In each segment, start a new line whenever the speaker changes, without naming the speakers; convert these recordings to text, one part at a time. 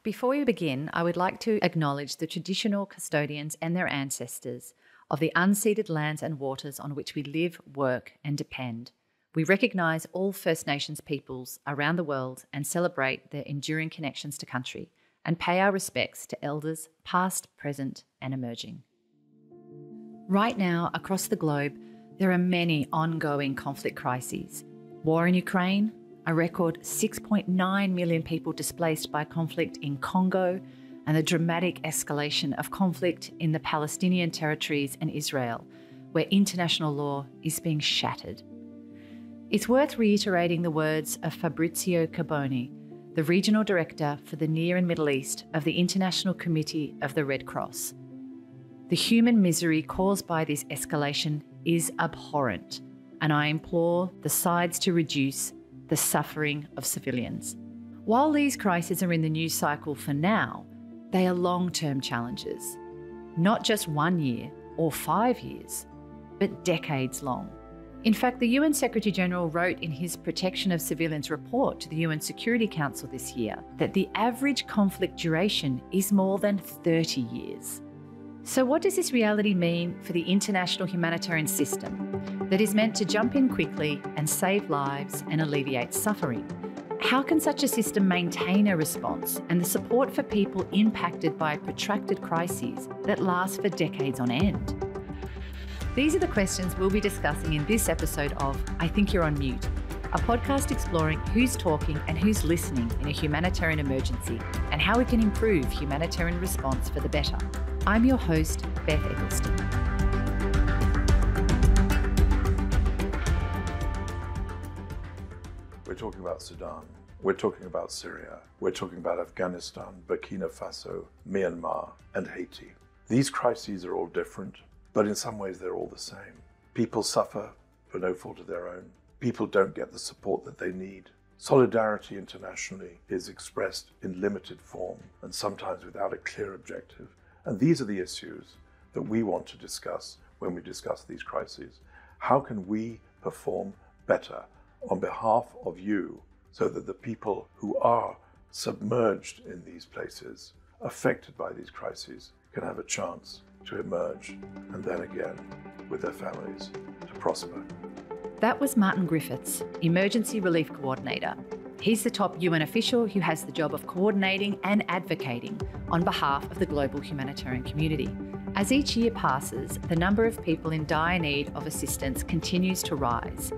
Before we begin, I would like to acknowledge the traditional custodians and their ancestors of the unceded lands and waters on which we live, work and depend. We recognise all First Nations peoples around the world and celebrate their enduring connections to country and pay our respects to elders past, present and emerging. Right now, across the globe, there are many ongoing conflict crises. War in Ukraine, a record 6.9 million people displaced by conflict in Congo, and the dramatic escalation of conflict in the Palestinian territories and Israel, where international law is being shattered. It's worth reiterating the words of Fabrizio Carboni, the Regional Director for the Near and Middle East of the International Committee of the Red Cross. The human misery caused by this escalation is abhorrent, and I implore the sides to reduce the suffering of civilians. While these crises are in the news cycle for now, they are long-term challenges, not just 1 year or 5 years, but decades long. In fact, the UN Secretary-General wrote in his Protection of Civilians report to the UN Security Council this year that the average conflict duration is more than 30 years. So what does this reality mean for the international humanitarian system that is meant to jump in quickly and save lives and alleviate suffering? How can such a system maintain a response and the support for people impacted by protracted crises that last for decades on end? These are the questions we'll be discussing in this episode of I Think You're on Mute, a podcast exploring who's talking and who's listening in a humanitarian emergency and how we can improve humanitarian response for the better. I'm your host, Beth Eggleston.
We're talking about Sudan, we're talking about Syria, we're talking about Afghanistan, Burkina Faso, Myanmar, and Haiti. These crises are all different, but in some ways they're all the same. People suffer for no fault of their own. People don't get the support that they need. Solidarity internationally is expressed in limited form and sometimes without a clear objective. And these are the issues that we want to discuss when we discuss these crises. How can we perform better on behalf of you so that the people who are submerged in these places, affected by these crises, can have a chance to emerge and then again with their families to prosper?
That was Martin Griffiths, Emergency Relief Coordinator. He's the top UN official who has the job of coordinating and advocating on behalf of the global humanitarian community. As each year passes, the number of people in dire need of assistance continues to rise.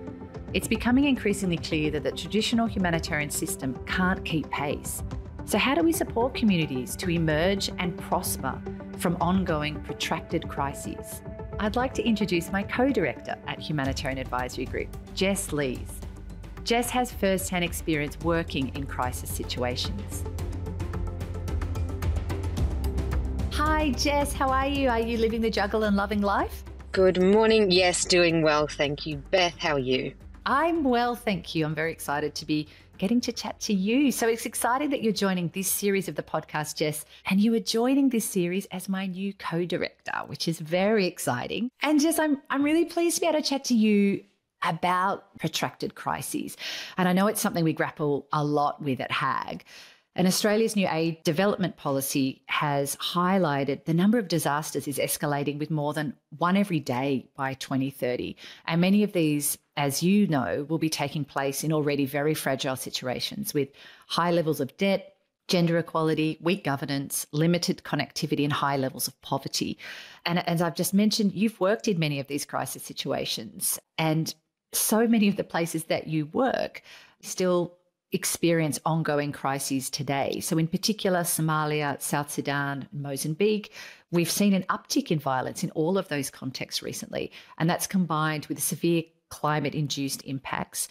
It's becoming increasingly clear that the traditional humanitarian system can't keep pace. So how do we support communities to emerge and prosper from ongoing protracted crises? I'd like to introduce my co-director at Humanitarian Advisory Group, Jess Lees. Jess has first-hand experience working in crisis situations. Hi, Jess, how are you? Are you living the juggle and loving life?
Good morning. Yes, doing well, thank you. Beth, how are you?
I'm well, thank you. I'm very excited to be getting to chat to you. So it's exciting that you're joining this series of the podcast, Jess, and you are joining this series as my new co-director, which is very exciting. And Jess, I'm really pleased to be able to chat to you about protracted crises. And I know it's something we grapple a lot with at HAG. And Australia's new aid development policy has highlighted the number of disasters is escalating with more than one every day by 2030. And many of these, as you know, will be taking place in already very fragile situations with high levels of debt, gender equality, weak governance, limited connectivity and high levels of poverty. And as I've just mentioned, you've worked in many of these crisis situations, and so many of the places that you work still experience ongoing crises today. So in particular, Somalia, South Sudan, Mozambique, we've seen an uptick in violence in all of those contexts recently, and that's combined with severe climate-induced impacts.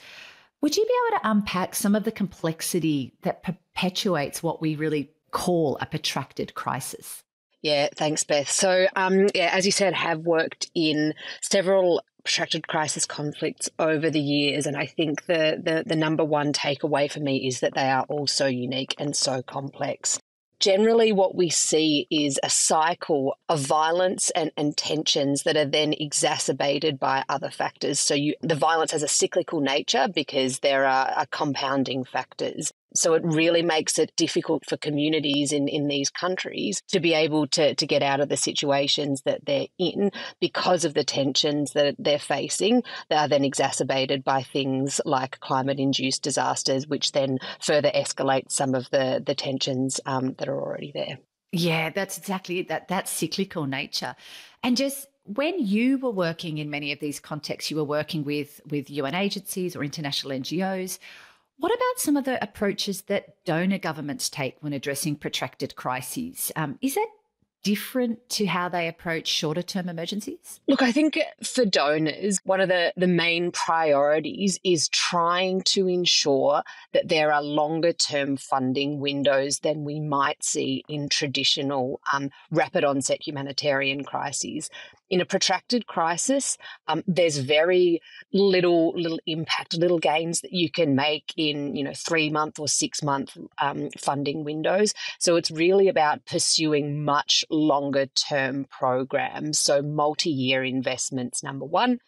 Would you be able to unpack some of the complexity that perpetuates what we really call a protracted crisis?
Yeah, thanks, Beth. So, as you said, have worked in several protracted crisis conflicts over the years, and I think the number one takeaway for me is that they are all so unique and so complex. Generally, what we see is a cycle of violence and tensions that are then exacerbated by other factors. So the violence has a cyclical nature because there are compounding factors. So it really makes it difficult for communities in these countries to be able to get out of the situations that they're in because of the tensions that they're facing that are then exacerbated by things like climate-induced disasters, which then further escalate some of the tensions that are already there.
Yeah, that's exactly it, that cyclical nature. And just when you were working in many of these contexts, you were working with UN agencies or international NGOs. What about some of the approaches that donor governments take when addressing protracted crises? Is that different to how they approach shorter-term emergencies?
Look, I think for donors, one of the main priorities is trying to ensure that there are longer-term funding windows than we might see in traditional rapid onset humanitarian crises. In a protracted crisis, there's very little impact, little gains that you can make in 3-month or 6-month funding windows. So it's really about pursuing much longer term programs. So multi-year investments, number one.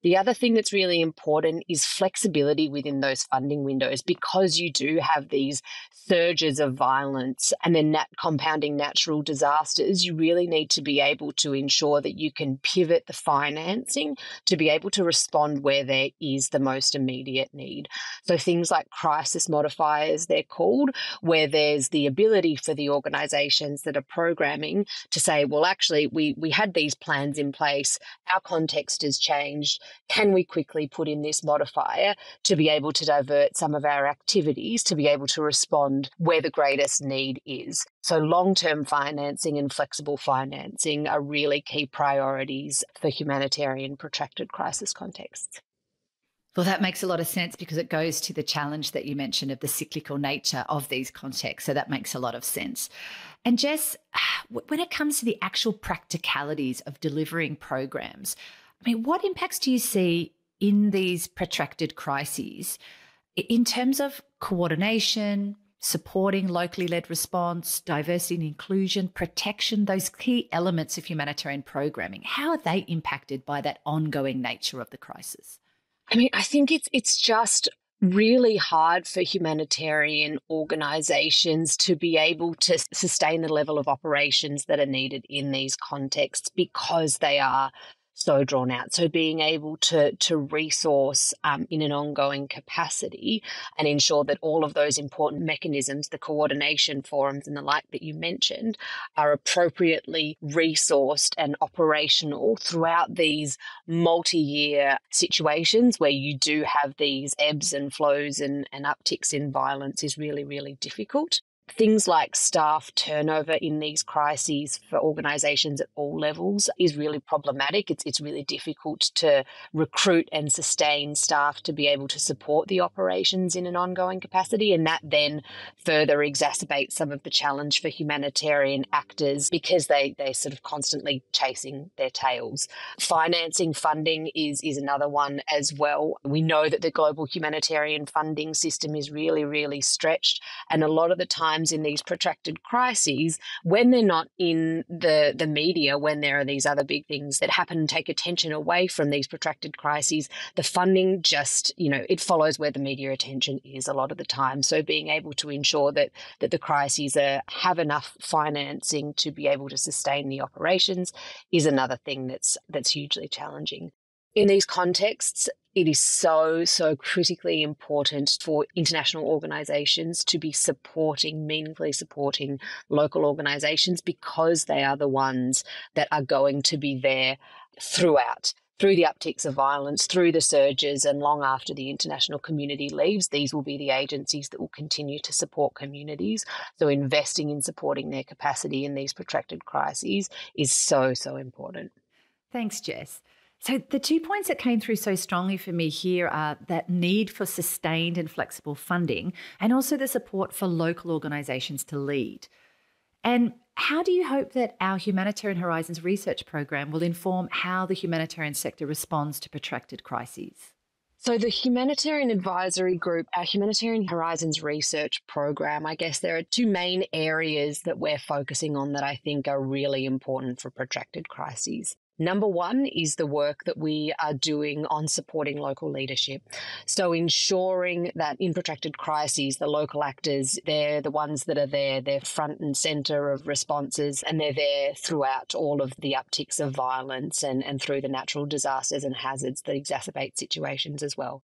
The other thing that's really important is flexibility within those funding windows, because you do have these surges of violence and then compounding natural disasters. You really need to be able to ensure that you can pivot the financing to be able to respond where there is the most immediate need. So things like crisis modifiers, they're called, where there's the ability for the organisations that are programming to say, well, actually, we had these plans in place, our context has changed. Can we quickly put in this modifier to be able to divert some of our activities to be able to respond where the greatest need is? So long-term financing and flexible financing are really key priorities for humanitarian protracted crisis contexts.
Well, that makes a lot of sense because it goes to the challenge that you mentioned of the cyclical nature of these contexts. So that makes a lot of sense. And Jess, when it comes to the actual practicalities of delivering programs, I mean, what impacts do you see in these protracted crises in terms of coordination, supporting locally led response, diversity and inclusion, protection, those key elements of humanitarian programming? How are they impacted by that ongoing nature of the crisis?
I mean, I think it's just really hard for humanitarian organisations to be able to sustain the level of operations that are needed in these contexts because they are so drawn out. So being able to resource in an ongoing capacity and ensure that all of those important mechanisms, the coordination forums and the like that you mentioned, are appropriately resourced and operational throughout these multi-year situations where you do have these ebbs and flows and upticks in violence is really, really difficult. Things like staff turnover in these crises for organisations at all levels is really problematic. It's really difficult to recruit and sustain staff to be able to support the operations in an ongoing capacity, and that then further exacerbates some of the challenge for humanitarian actors because they're sort of constantly chasing their tails. Financing, funding is another one as well. We know that the global humanitarian funding system is really, really stretched, and a lot of the time in these protracted crises, when they're not in the media, when there are these other big things that happen and take attention away from these protracted crises, the funding just, it follows where the media attention is a lot of the time. So being able to ensure that the crises have enough financing to be able to sustain the operations is another thing that's hugely challenging. In these contexts, it is so critically important for international organisations to be meaningfully supporting local organisations because they are the ones that are going to be there through the upticks of violence, through the surges, and long after the international community leaves. These will be the agencies that will continue to support communities. So investing in supporting their capacity in these protracted crises is so important.
Thanks, Jess. So the 2 points that came through so strongly for me here are that need for sustained and flexible funding and also the support for local organisations to lead. And how do you hope that our Humanitarian Horizons research program will inform how the humanitarian sector responds to protracted crises?
So the Humanitarian Advisory Group, our Humanitarian Horizons research program, I guess there are two main areas that we're focusing on that I think are really important for protracted crises. Number one is the work that we are doing on supporting local leadership. So ensuring that in protracted crises, the local actors, they're the ones that are there, they're front and centre of responses, and they're there throughout all of the upticks of violence and through the natural disasters and hazards that exacerbate situations as well.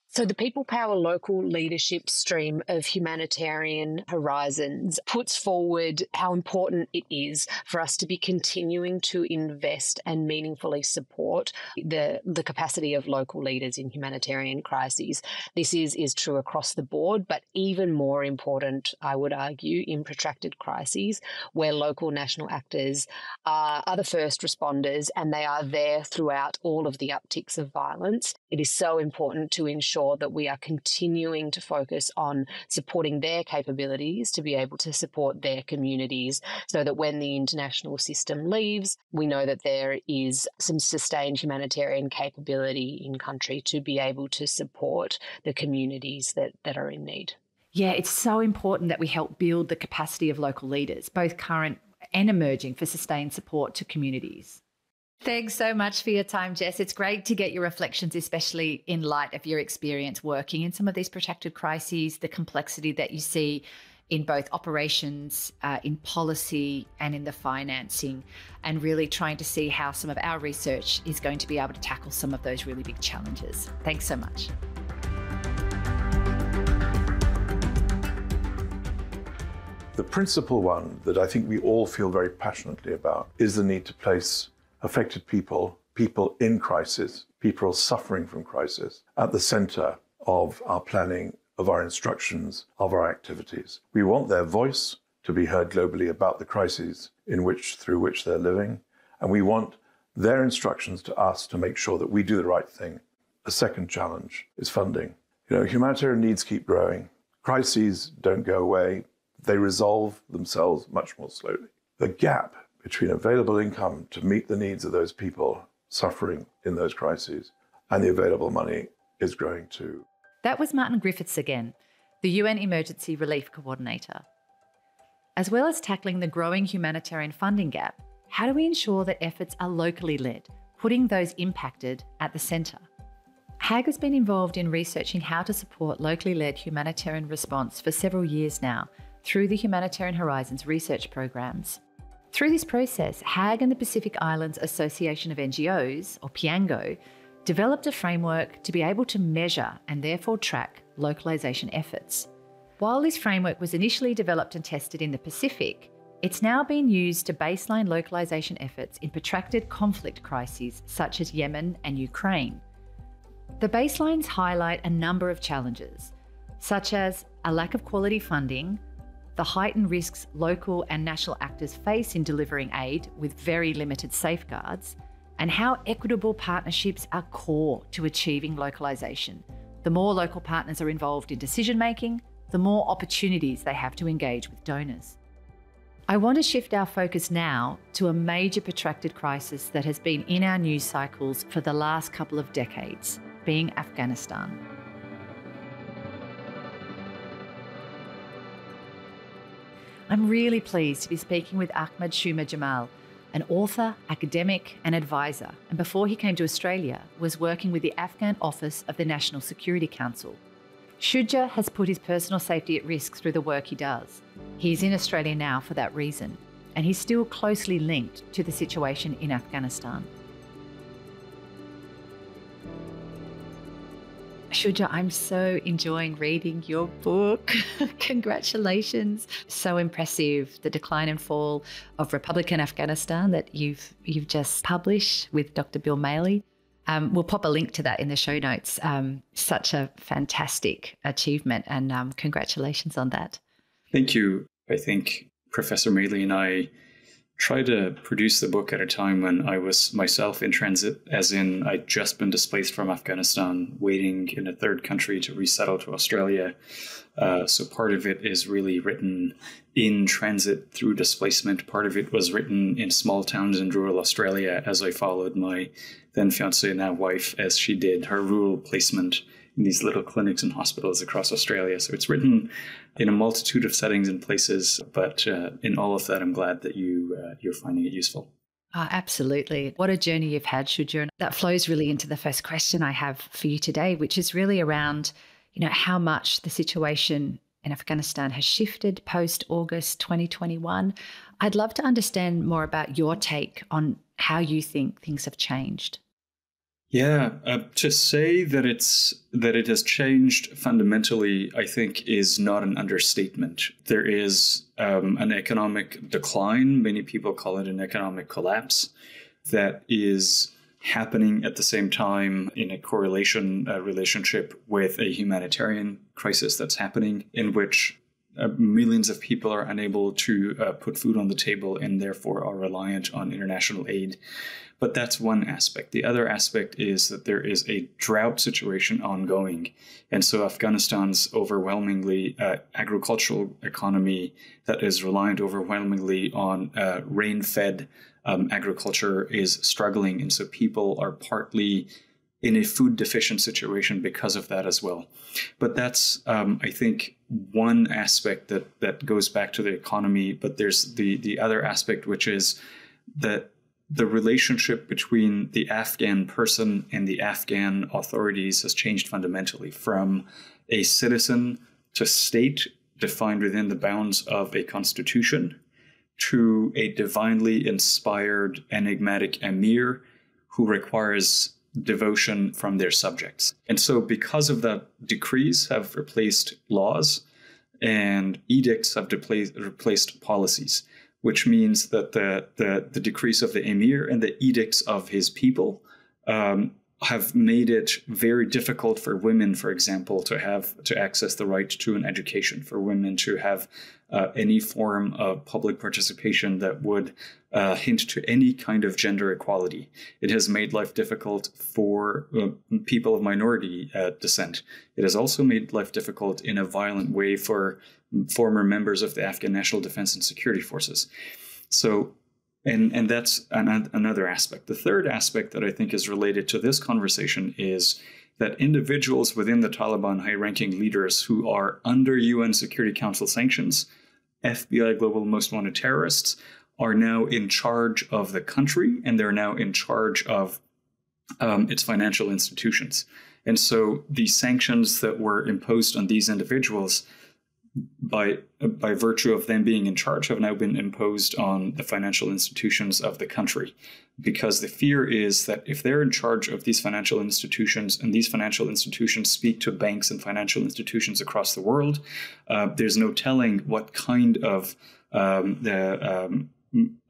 So the People Power Local Leadership stream of Humanitarian Horizons puts forward how important it is for us to be continuing to invest and meaningfully support the capacity of local leaders in humanitarian crises. This is true across the board, but even more important, I would argue, in protracted crises where local national actors are the first responders and they are there throughout all of the upticks of violence. It is so important to ensure that we are continuing to focus on supporting their capabilities to be able to support their communities so that when the international system leaves, we know that there is some sustained humanitarian capability in country to be able to support the communities that are in need.
Yeah, it's so important that we help build the capacity of local leaders, both current and emerging, for sustained support to communities. Thanks so much for your time, Jess. It's great to get your reflections, especially in light of your experience working in some of these protracted crises, the complexity that you see in both operations, in policy and in the financing, and really trying to see how some of our research is going to be able to tackle some of those really big challenges. Thanks so much.
The principal one that I think we all feel very passionately about is the need to place affected people, people in crisis, people suffering from crisis, at the centre of our planning, of our instructions, of our activities. We want their voice to be heard globally about the crises through which they're living, and we want their instructions to us to make sure that we do the right thing. A second challenge is funding. Humanitarian needs keep growing. Crises don't go away. They resolve themselves much more slowly. The gap between available income to meet the needs of those people suffering in those crises and the available money is growing too.
That was Martin Griffiths again, the UN Emergency Relief Coordinator. As well as tackling the growing humanitarian funding gap, how do we ensure that efforts are locally led, putting those impacted at the centre? HAG has been involved in researching how to support locally led humanitarian response for several years now through the Humanitarian Horizons research programs. Through this process, HAG and the Pacific Islands Association of NGOs, or PIANGO, developed a framework to be able to measure and therefore track localisation efforts. While this framework was initially developed and tested in the Pacific, it's now been used to baseline localisation efforts in protracted conflict crises such as Yemen and Ukraine. The baselines highlight a number of challenges, such as a lack of quality funding, the heightened risks local and national actors face in delivering aid with very limited safeguards, and how equitable partnerships are core to achieving localisation. The more local partners are involved in decision-making, the more opportunities they have to engage with donors. I want to shift our focus now to a major protracted crisis that has been in our news cycles for the last couple of decades, being Afghanistan. I'm really pleased to be speaking with Ahmad Jamal, an author, academic and advisor, and before he came to Australia was working with the Afghan Office of the National Security Council. Shuja has put his personal safety at risk through the work he does. He's in Australia now for that reason, and he's still closely linked to the situation in Afghanistan. Shuja, I'm so enjoying reading your book. Congratulations. So impressive, the decline and fall of Republican Afghanistan that you've just published with Dr. Bill Maley. We'll pop a link to that in the show notes. Such a fantastic achievement, and congratulations on that.
Thank you. I think Professor Maley and I tried to produce the book at a time when I was myself in transit, as in I'd just been displaced from Afghanistan, waiting in a third country to resettle to Australia. So part of it is really written in transit through displacement. Part of it was written in small towns in rural Australia as I followed my then fiancée, now wife, as she did her rural placement in these little clinics and hospitals across Australia. So it's written in a multitude of settings and places, but in all of that, I'm glad that you're finding it useful.
Absolutely. What a journey you've had, Shuja. And that flows really into the first question I have for you today, which is really around, how much the situation in Afghanistan has shifted post-August 2021. I'd love to understand more about your take on how you think things have changed.
Yeah, to say that it has changed fundamentally, I think, is not an understatement. There is an economic decline. Many people call it an economic collapse that is happening at the same time in a relationship with a humanitarian crisis that's happening, in which millions of people are unable to put food on the table and therefore are reliant on international aid. But that's one aspect. The other aspect is that there is a drought situation ongoing. And so Afghanistan's overwhelmingly agricultural economy that is reliant overwhelmingly on rain-fed agriculture is struggling. And so people are partly in a food deficient situation because of that as well. But that's, I think, one aspect that goes back to the economy. But there's the other aspect, which is that the relationship between the Afghan person and the Afghan authorities has changed fundamentally from a citizen to state defined within the bounds of a constitution to a divinely inspired, enigmatic emir who requires devotion from their subjects. And so because of that, decrees have replaced laws and edicts have replaced policies, which means that the decrees of the emir and the edicts of his people have made it very difficult for women, for example, to access the right to an education, for women to have any form of public participation that would hint to any kind of gender equality. It has made life difficult for people of minority descent. It has also made life difficult in a violent way for former members of the Afghan National Defense and Security Forces. So, and that's another aspect. The third aspect that I think is related to this conversation is that individuals within the Taliban high-ranking leaders who are under UN Security Council sanctions, FBI Global Most Wanted Terrorists, are now in charge of the country, and they're now in charge of its financial institutions. And so the sanctions that were imposed on these individuals by virtue of them being in charge have now been imposed on the financial institutions of the country, because the fear is that if they're in charge of these financial institutions and these financial institutions speak to banks and financial institutions across the world, there's no telling what kind of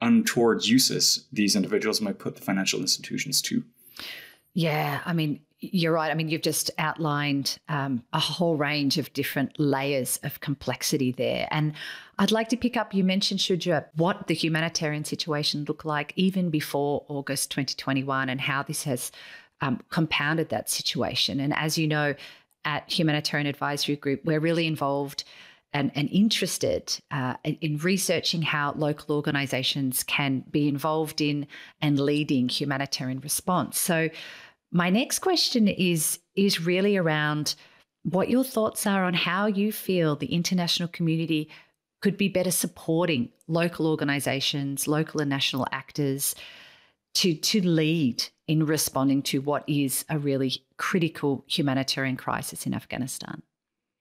untoward uses these individuals might put the financial institutions to.
Yeah, I mean, you're right. I mean, you've just outlined a whole range of different layers of complexity there. And I'd like to pick up, you mentioned, Shuja, what the humanitarian situation looked like even before August 2021 and how this has compounded that situation. And as you know, at Humanitarian Advisory Group, we're really involved and interested in researching how local organisations can be involved in and leading humanitarian response. So my next question is really around what your thoughts are on how you feel the international community could be better supporting local organisations, local and national actors to lead in responding to what is a really critical humanitarian crisis in Afghanistan.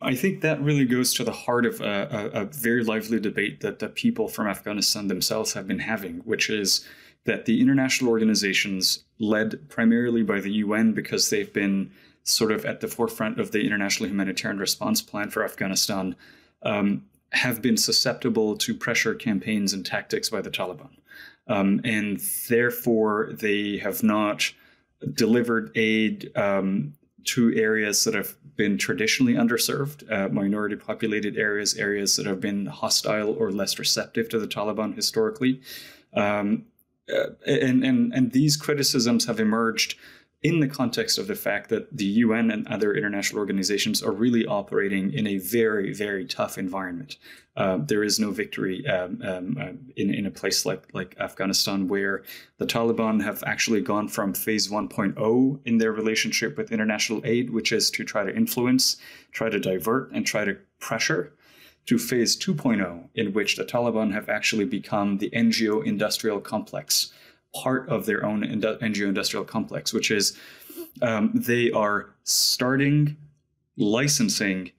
I think that really goes to the heart of a very lively debate that the people from Afghanistan themselves have been having, which is that the international organizations, led primarily by the UN, because they've been sort of at the forefront of the international humanitarian response plan for Afghanistan, have been susceptible to pressure campaigns and tactics by the Taliban. And therefore, they have not delivered aid to areas that have been traditionally underserved, minority populated areas that have been hostile or less receptive to the Taliban historically. And these criticisms have emerged in the context of the fact that the UN and other international organizations are really operating in a very, very tough environment. There is no victory in a place like Afghanistan, where the Taliban have actually gone from phase 1.0 in their relationship with international aid, which is to try to influence, try to divert, and try to pressure, to phase 2.0, in which the Taliban have actually become the NGO industrial complex, part of their own NGO industrial complex, which is they are starting, licensing,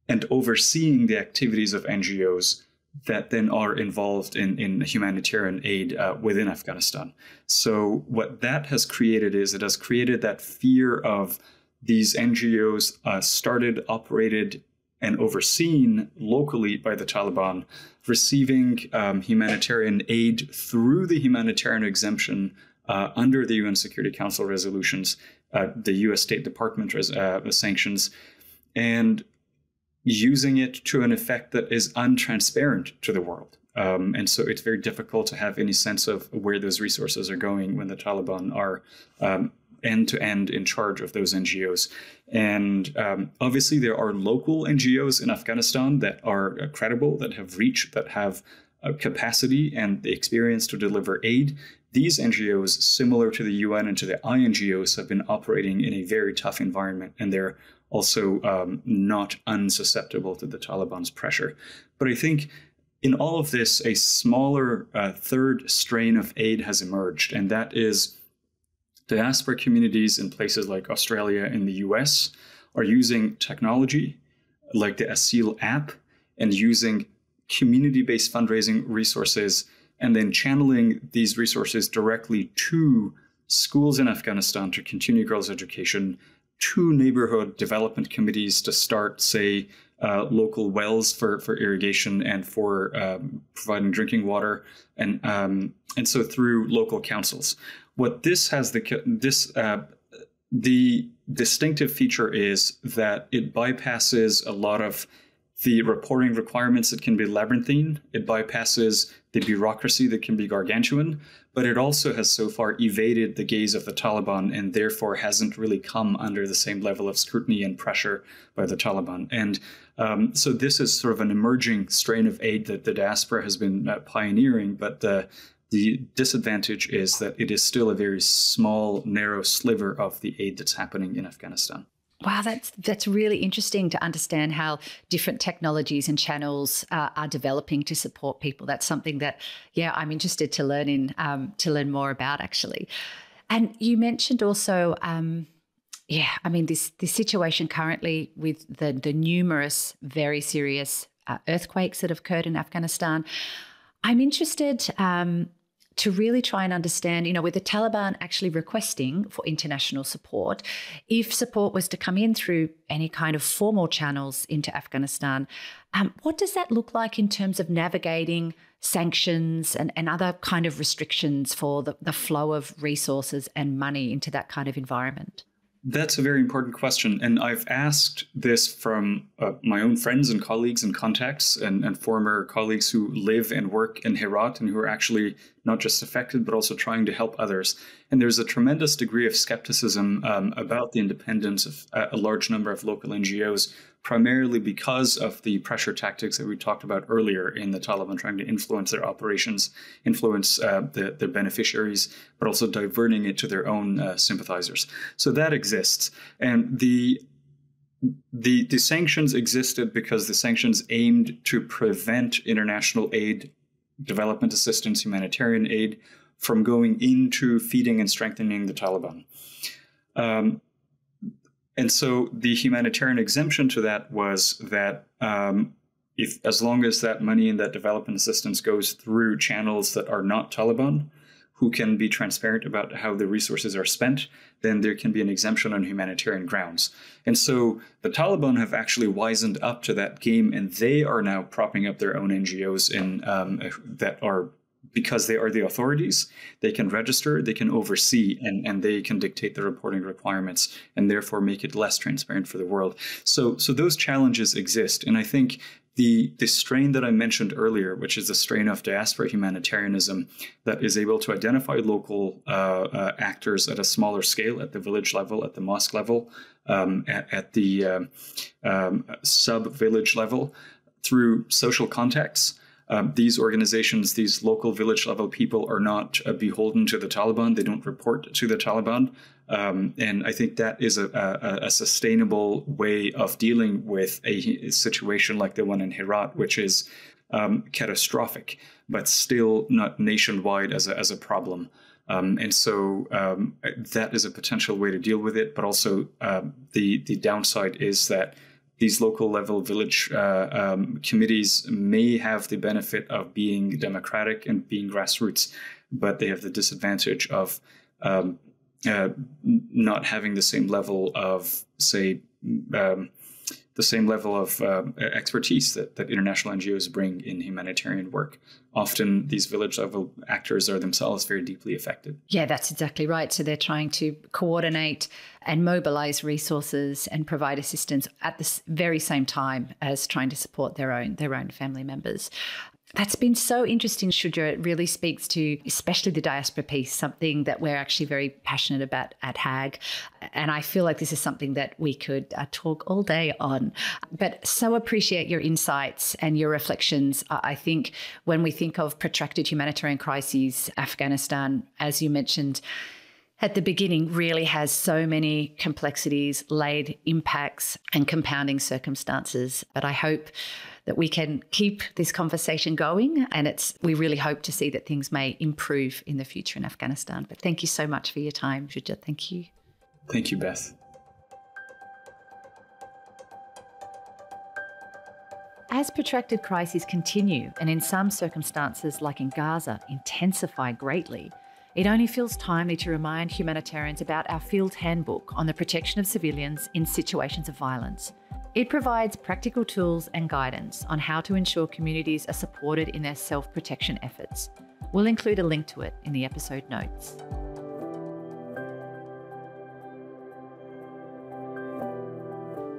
and overseeing the activities of NGOs that then are involved in humanitarian aid within Afghanistan. So what that has created is it has created that fear of these NGOs started, operated, and overseen locally by the Taliban, receiving humanitarian aid through the humanitarian exemption under the UN Security Council resolutions, the US State Department sanctions, and using it to an effect that is untransparent to the world. And so it's very difficult to have any sense of where those resources are going when the Taliban are end-to-end in charge of those NGOs. And obviously there are local NGOs in Afghanistan that are credible, that have reach, that have capacity and the experience to deliver aid. These NGOs, similar to the UN and to the INGOs, have been operating in a very tough environment, and they're also not unsusceptible to the Taliban's pressure. But I think in all of this, a smaller third strain of aid has emerged, and that is diaspora communities in places like Australia and the US are using technology like the Asil app and using community-based fundraising resources and then channeling these resources directly to schools in Afghanistan to continue girls' education, to neighborhood development committees to start, say, local wells for irrigation and for providing drinking water, and so through local councils. What this has the distinctive feature is that it bypasses a lot of the reporting requirements that can be labyrinthine. It bypasses the bureaucracy that can be gargantuan, but it also has so far evaded the gaze of the Taliban and therefore hasn't really come under the same level of scrutiny and pressure by the Taliban. And so this is sort of an emerging strain of aid that the diaspora has been pioneering, but the disadvantage is that it is still a very small, narrow sliver of the aid that's happening in Afghanistan.
Wow, that's really interesting to understand how different technologies and channels are developing to support people. That's something that, I'm interested to learn more about, actually. And you mentioned also, this situation currently with the numerous very serious earthquakes that have occurred in Afghanistan. I'm interested to really try and understand, with the Taliban actually requesting for international support, if support was to come in through any kind of formal channels into Afghanistan, what does that look like in terms of navigating sanctions and other kind of restrictions for the flow of resources and money into that kind of environment?
That's a very important question. And I've asked this from my own friends and colleagues and contacts and former colleagues who live and work in Herat and who are actually not just affected, but also trying to help others. And there's a tremendous degree of skepticism about the independence of a large number of local NGOs, primarily because of the pressure tactics that we talked about earlier in the Taliban trying to influence their operations, influence their beneficiaries, but also diverting it to their own sympathizers. So that exists. And the sanctions existed because the sanctions aimed to prevent international aid, development assistance, humanitarian aid from going into feeding and strengthening the Taliban. And so the humanitarian exemption to that was that as long as that money and that development assistance goes through channels that are not Taliban, who can be transparent about how the resources are spent, then there can be an exemption on humanitarian grounds. And so the Taliban have actually wisened up to that game, and they are now propping up their own NGOs that are, because they are the authorities, they can register, they can oversee, and they can dictate the reporting requirements and therefore make it less transparent for the world. So those challenges exist. And I think the strain that I mentioned earlier, which is the strain of diaspora humanitarianism that is able to identify local actors at a smaller scale, at the village level, at the mosque level, at the sub-village level, through social contacts. These organizations, these local village level people are not beholden to the Taliban. They don't report to the Taliban. And I think that is a sustainable way of dealing with a situation like the one in Herat, which is catastrophic, but still not nationwide as a problem. And so that is a potential way to deal with it. But also the downside is that these local level village committees may have the benefit of being democratic and being grassroots, but they have the disadvantage of not having the same level of, say, expertise that international NGOs bring in humanitarian work. Often these village level actors are themselves very deeply affected.
Yeah, that's exactly right. So they're trying to coordinate and mobilize resources and provide assistance at the very same time as trying to support their own family members. That's been so interesting, Shuja. It really speaks to especially the diaspora piece, something that we're actually very passionate about at HAG. And I feel like this is something that we could talk all day on. But so appreciate your insights and your reflections. I think when we think of protracted humanitarian crises, Afghanistan, as you mentioned at the beginning, really has so many complexities, laid impacts and compounding circumstances. But I hope that we can keep this conversation going, and we really hope to see that things may improve in the future in Afghanistan. But thank you so much for your time, Shuja. Thank you.
Thank you, Beth.
As protracted crises continue, and in some circumstances, like in Gaza, intensify greatly, it only feels timely to remind humanitarians about our field handbook on the protection of civilians in situations of violence. It provides practical tools and guidance on how to ensure communities are supported in their self-protection efforts. We'll include a link to it in the episode notes.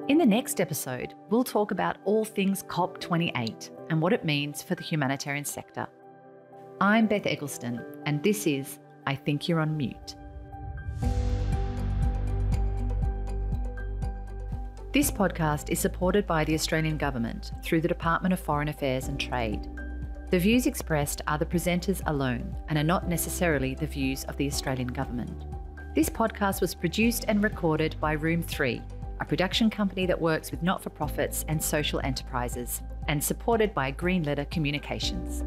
In the next episode, we'll talk about all things COP28 and what it means for the humanitarian sector. I'm Beth Eggleston, and this is I Think You're on Mute. This podcast is supported by the Australian Government through the Department of Foreign Affairs and Trade. The views expressed are the presenters alone and are not necessarily the views of the Australian Government. This podcast was produced and recorded by Room 3, a production company that works with not-for-profits and social enterprises, and supported by Green Letter Communications.